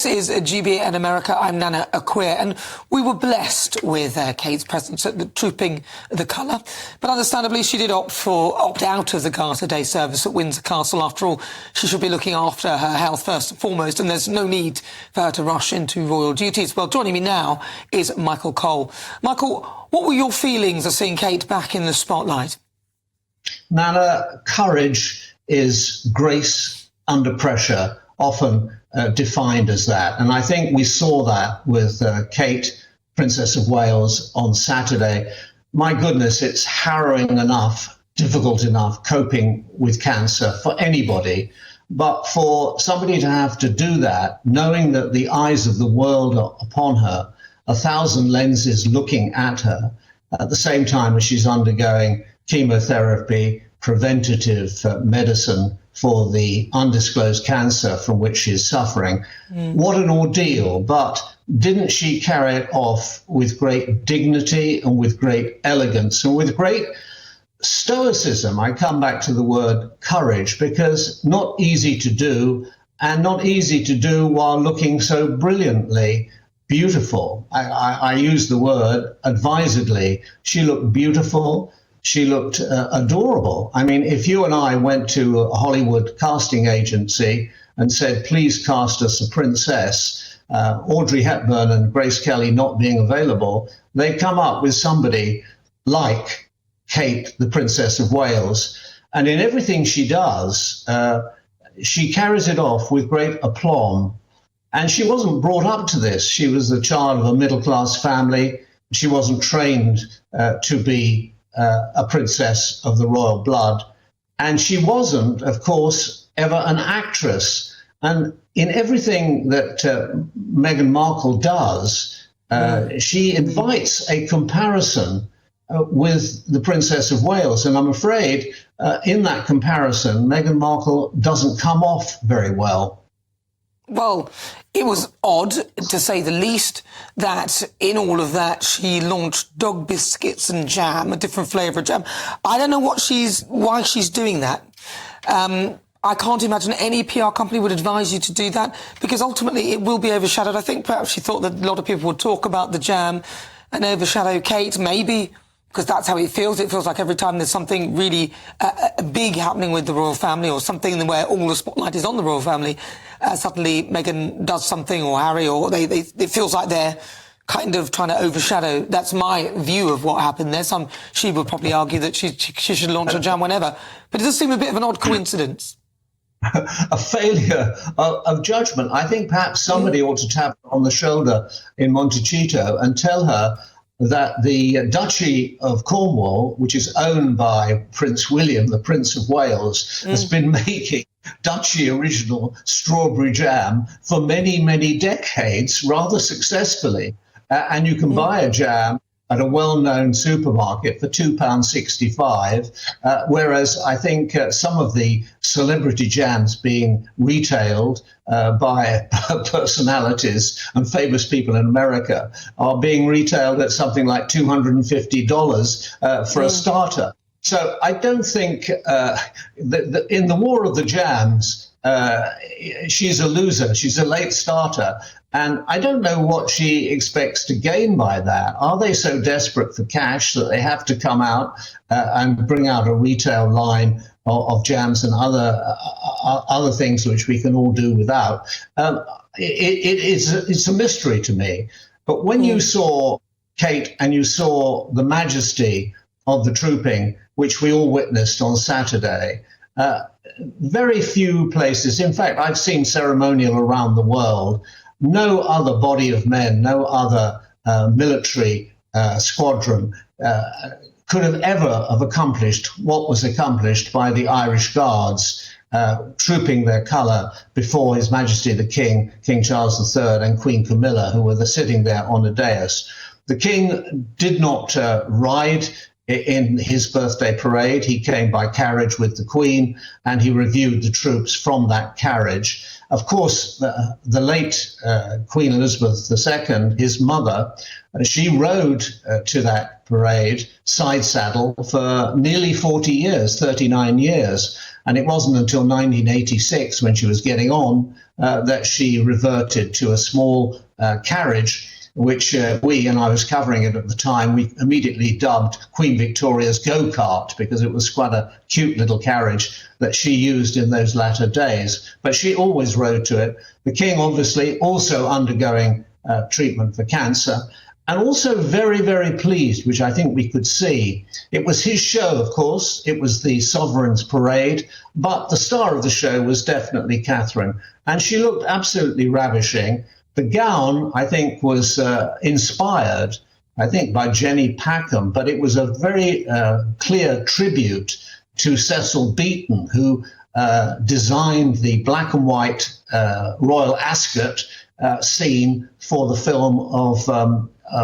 This is GB in America. I'm Nana Akua, and we were blessed with Kate's presence at the Trooping the Colour. But understandably, she did opt out of the Garter Day service at Windsor Castle. After all, she should be looking after her health first and foremost, and there's no need for her to rush into royal duties. Well, joining me now is Michael Cole. Michael, what were your feelings of seeing Kate back in the spotlight? Nana, courage is grace under pressure, often defined as that. And I think we saw that with Kate, Princess of Wales, on Saturday. My goodness, it's harrowing enough, difficult enough, coping with cancer for anybody. But for somebody to have to do that, knowing that the eyes of the world are upon her, 1,000 lenses looking at her, at the same time as she's undergoing chemotherapy, preventative medicine for the undisclosed cancer from which she is suffering. What an ordeal. But didn't she carry it off with great dignity and with great elegance and with great stoicism? I come back to the word courage, because not easy to do, and not easy to do while looking so brilliantly beautiful. I use the word advisedly. She looked beautiful. She looked adorable. I mean, if you and I went to a Hollywood casting agency and said, please cast us a princess, Audrey Hepburn and Grace Kelly not being available, they come up with somebody like Kate, the Princess of Wales. And in everything she does, she carries it off with great aplomb. And she wasn't brought up to this. She was the child of a middle-class family. She wasn't trained to be a princess of the royal blood. And she wasn't, of course, ever an actress. And in everything that Meghan Markle does, she invites a comparison with the Princess of Wales. And I'm afraid in that comparison, Meghan Markle doesn't come off very well. Well, it was odd, to say the least, that in all of that she launched dog biscuits and jam, a different flavour of jam. I don't know why she's doing that. I can't imagine any PR company would advise you to do that, because ultimately it will be overshadowed. I think perhaps she thought that a lot of people would talk about the jam and overshadow Kate, maybe, because that's how it feels. It feels like every time there's something really big happening with the royal family, or something where all the spotlight is on the royal family, suddenly Meghan does something, or Harry, or it feels like they're kind of trying to overshadow. That's my view of what happened there. She would probably argue that she should launch a jam whenever. But it does seem a bit of an odd coincidence. A failure of judgment. I think perhaps somebody ought to tap her on the shoulder in Montecito and tell her that the Duchy of Cornwall, which is owned by Prince William, the Prince of Wales, has been making Duchy original strawberry jam for many, many decades, rather successfully. And you can buy a jam at a well-known supermarket for £2.65, whereas I think some of the celebrity jams being retailed by personalities and famous people in America are being retailed at something like $250 for a starter. So I don't think that in the war of the jams, she's a loser. She's a late starter. And I don't know what she expects to gain by that. Are they so desperate for cash that they have to come out and bring out a retail line of jams and other things which we can all do without? It's a mystery to me. But when you saw Kate and you saw the majesty of the trooping, which we all witnessed on Saturday, very few places, in fact, I've seen ceremonial around the world, no other body of men, no other military squadron could have ever have accomplished what was accomplished by the Irish Guards, trooping their colour before His Majesty the King, King Charles III, and Queen Camilla, who were sitting there on a dais. The King did not ride in his birthday parade. He came by carriage with the Queen, and he reviewed the troops from that carriage. Of course, the late Queen Elizabeth II, his mother, she rode to that parade side saddle for nearly 40 years, 39 years. And it wasn't until 1986, when she was getting on that she reverted to a small carriage, which we, and I was covering it at the time, we immediately dubbed Queen Victoria's go-kart, because it was quite a cute little carriage that she used in those latter days. But she always rode to it. The king, obviously, also undergoing treatment for cancer, and also very, very pleased, which I think we could see. It was his show, of course. It was the Sovereign's Parade, but the star of the show was definitely Catherine, and she looked absolutely ravishing. The gown, I think, was inspired, I think, by Jenny Packham, but it was a very clear tribute to Cecil Beaton, who designed the black and white Royal Ascot scene for the film of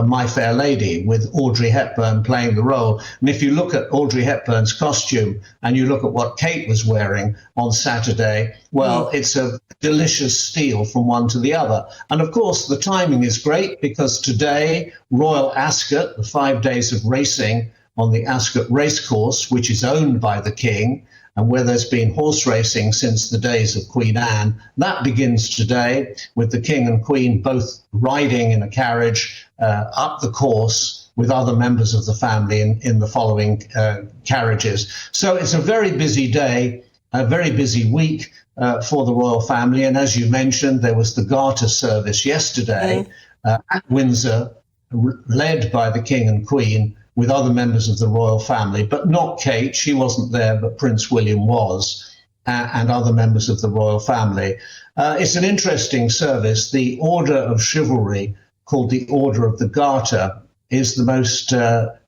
My Fair Lady, with Audrey Hepburn playing the role. And if you look at Audrey Hepburn's costume and you look at what Kate was wearing on Saturday, well, it's a delicious steal from one to the other. And of course, the timing is great, because today, Royal Ascot, the 5 days of racing on the Ascot Racecourse, which is owned by the King, and where there's been horse racing since the days of Queen Anne, that begins today with the King and Queen both riding in a carriage up the course with other members of the family in the following carriages. So it's a very busy day, a very busy week for the royal family. And as you mentioned, there was the Garter service yesterday at Windsor, led by the King and Queen, with other members of the royal family, but not Kate. She wasn't there, but Prince William was, and other members of the royal family. It's an interesting service. The Order of Chivalry, called the Order of the Garter, is the most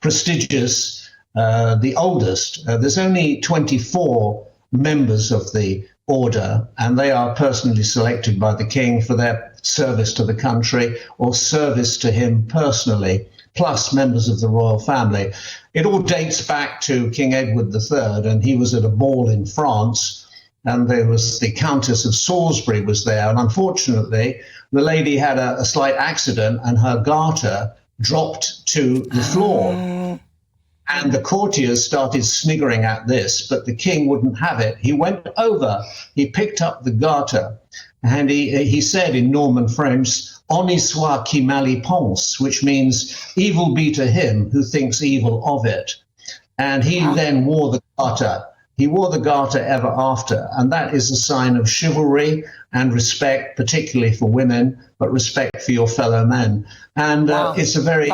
prestigious, the oldest. There's only 24 members of the order, and they are personally selected by the King for their service to the country or service to him personally, plus members of the royal family. It all dates back to King Edward III, and he was at a ball in France, and there was the Countess of Salisbury was there, and unfortunately the lady had a slight accident and her garter dropped to the floor. And the courtiers started sniggering at this, but the king wouldn't have it. He went over, he picked up the garter, and he said in Norman French, "Honi soit qui mal y pense," which means evil be to him who thinks evil of it. And he then wore the garter. He wore the garter ever after, and that is a sign of chivalry and respect, particularly for women, but respect for your fellow men. And it's a very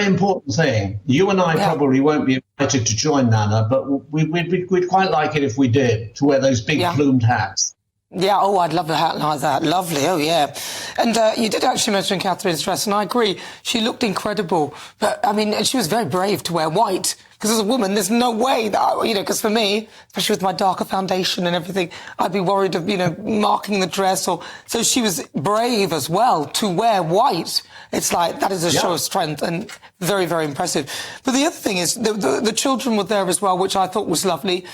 important thing. You and I probably won't be invited to join, Nana, but we'd quite like it if we did, to wear those big plumed hats. Yeah, oh, I'd love a hat like that. Lovely, oh, yeah. And you did actually mention Catherine's dress, and I agree. She looked incredible. But, I mean, she was very brave to wear white, because as a woman, there's no way that, because for me, especially with my darker foundation and everything, I'd be worried of, marking the dress. So she was brave as well to wear white. It's like, that is a show of strength and very, very impressive. But the other thing is, the children were there as well, which I thought was lovely.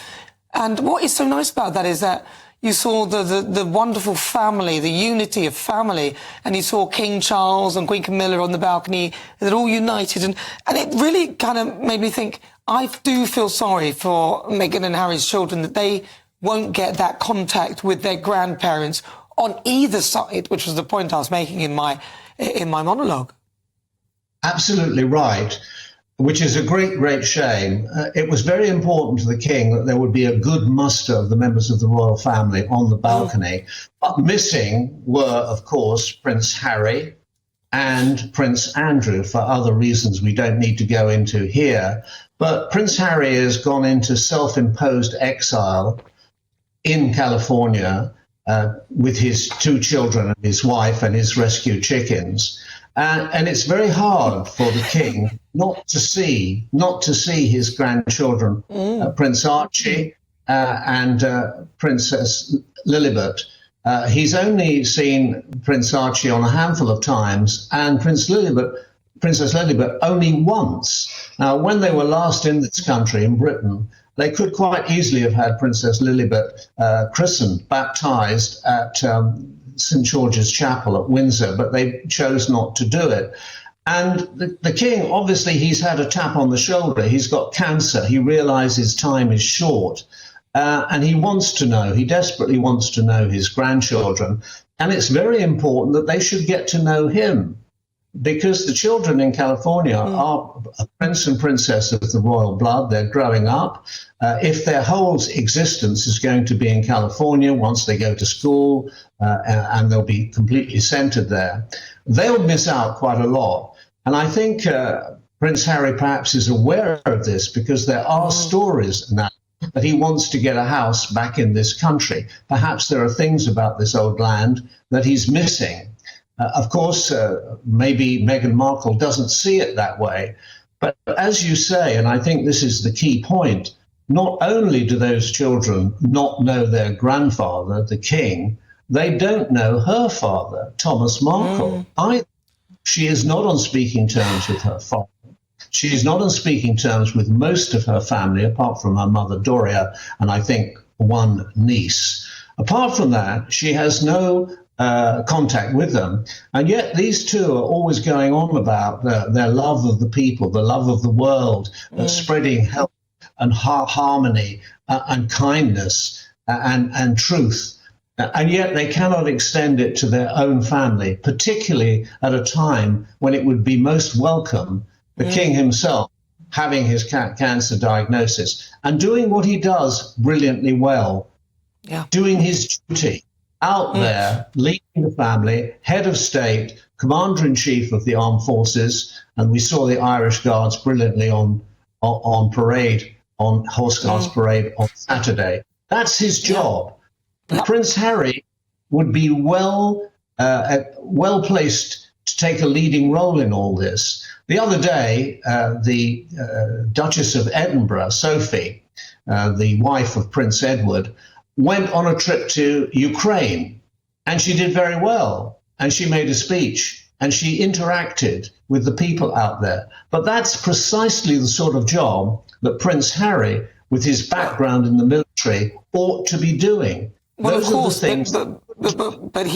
And what is so nice about that is that you saw the wonderful family, the unity of family, and you saw King Charles and Queen Camilla on the balcony. They're all united, and it really kind of made me think, I do feel sorry for Meghan and Harry's children, that they won't get that contact with their grandparents on either side, which was the point I was making in my monologue. Absolutely right. Which is a great, great shame. It was very important to the king that there would be a good muster of the members of the royal family on the balcony. But missing were, of course, Prince Harry and Prince Andrew, for other reasons we don't need to go into here. But Prince Harry has gone into self-imposed exile in California with his 2 children and his wife and his rescued chickens. And it's very hard for the king not to see his grandchildren, Prince Archie and Princess Lilibet. He's only seen Prince Archie on a handful of times, and Princess Lilibet only once. Now, when they were last in this country, in Britain, they could quite easily have had Princess Lilibet christened, baptized at St. George's Chapel at Windsor, but they chose not to do it. And the king, obviously, he's had a tap on the shoulder. He's got cancer. He realizes time is short. and he desperately wants to know his grandchildren. And it's very important that they should get to know him, because the children in California are a prince and princess of the royal blood. They're growing up. If their whole existence is going to be in California once they go to school, and they'll be completely centered there, they'll miss out quite a lot. And I think Prince Harry perhaps is aware of this, because there are stories now that he wants to get a house back in this country. Perhaps there are things about this old land that he's missing. Of course, maybe Meghan Markle doesn't see it that way. But as you say, and I think this is the key point, not only do those children not know their grandfather, the king, they don't know her father, Thomas Markle, either. She is not on speaking terms with her father. She is not on speaking terms with most of her family, apart from her mother, Doria, and I think one niece. Apart from that, she has no contact with them. And yet these two are always going on about their love of the people, the love of the world, spreading health and harmony and kindness and truth. And yet they cannot extend it to their own family, particularly at a time when it would be most welcome, the king himself having his cancer diagnosis and doing what he does brilliantly well, doing his duty out there, leading the family, head of state, commander-in-chief of the armed forces, and we saw the Irish Guards brilliantly on parade, on Horse Guards parade on Saturday. That's his job. Prince Harry would be well placed to take a leading role in all this. The other day, the Duchess of Edinburgh, Sophie, the wife of Prince Edward, went on a trip to Ukraine, and she did very well, and she made a speech, and she interacted with the people out there. But that's precisely the sort of job that Prince Harry, with his background in the military, ought to be doing. Well, Those of course, are the things but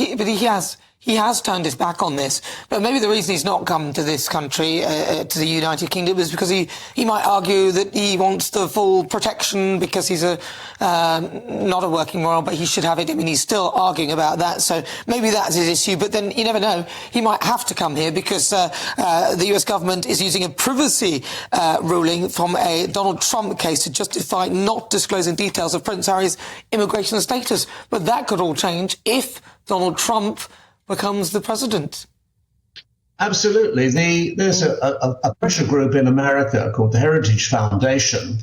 he has turned his back on this. But maybe the reason he's not come to this country, to the United Kingdom, is because he might argue that he wants the full protection because he's not a working royal, but he should have it. I mean, he's still arguing about that. So maybe that's his issue. But then you never know. He might have to come here because the US government is using a privacy ruling from a Donald Trump case to justify not disclosing details of Prince Harry's immigration status. But that could all change if Donald Trump becomes the president. Absolutely. There's a pressure group in America called the Heritage Foundation,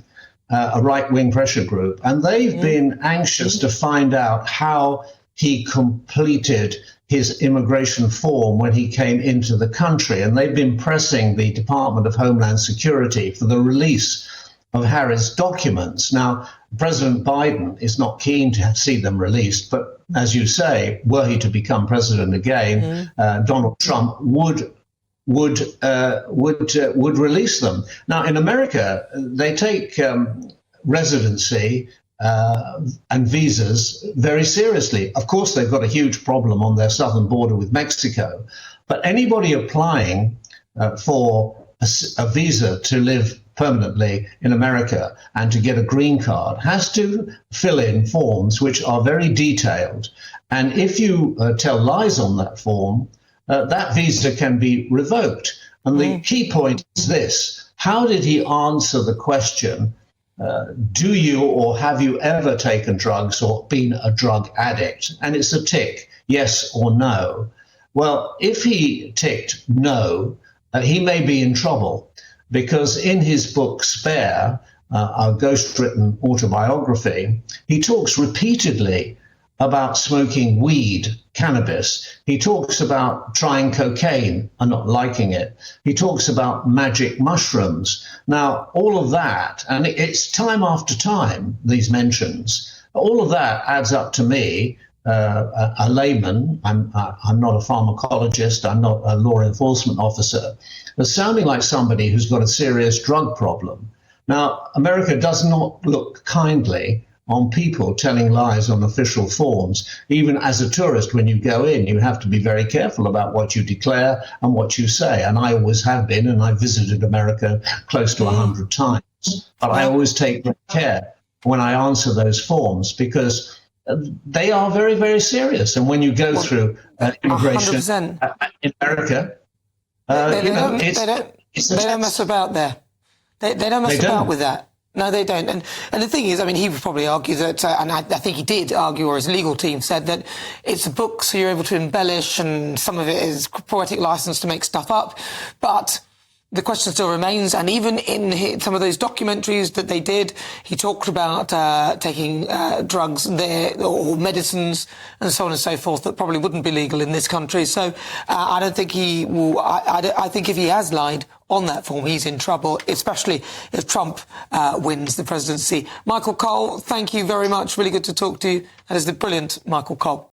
a right-wing pressure group, and they've been anxious to find out how he completed his immigration form when he came into the country. And they've been pressing the Department of Homeland Security for the release of Harry's documents. Now, President Biden is not keen to see them released, but as you say, were he to become president again, Donald Trump would release them. Now, in America, they take residency and visas very seriously. Of course, they've got a huge problem on their southern border with Mexico, but anybody applying for a visa to live permanently in America and to get a green card has to fill in forms which are very detailed. And if you tell lies on that form, that visa can be revoked. And the key point is this: how did he answer the question, do you or have you ever taken drugs or been a drug addict? And it's a tick, yes or no. Well, if he ticked no, he may be in trouble, because in his book Spare, a ghost-written autobiography, he talks repeatedly about smoking weed, cannabis. He talks about trying cocaine and not liking it. He talks about magic mushrooms. Now, all of that, and it's time after time, these mentions, all of that adds up to me, a layman. I'm not a pharmacologist. I'm not a law enforcement officer. But sounding like somebody who's got a serious drug problem. Now, America does not look kindly on people telling lies on official forms. Even as a tourist, when you go in, you have to be very careful about what you declare and what you say. And I always have been, and I visited America close to 100 times. But I always take great care when I answer those forms, because they are very, very serious. And when you go through immigration 100%. in America, They don't mess about there. They don't mess about with that. No, they don't. And the thing is, I mean, he would probably argue that, and I think he did argue, or his legal team said that it's a book, so you're able to embellish, and some of it is poetic license to make stuff up. But the question still remains, and even in some of those documentaries that they did, he talked about taking drugs there, or medicines, and so on and so forth, that probably wouldn't be legal in this country. So I don't think he will. I think if he has lied on that form, he's in trouble, especially if Trump wins the presidency. Michael Cole, thank you very much. Really good to talk to you. That is the brilliant Michael Cole.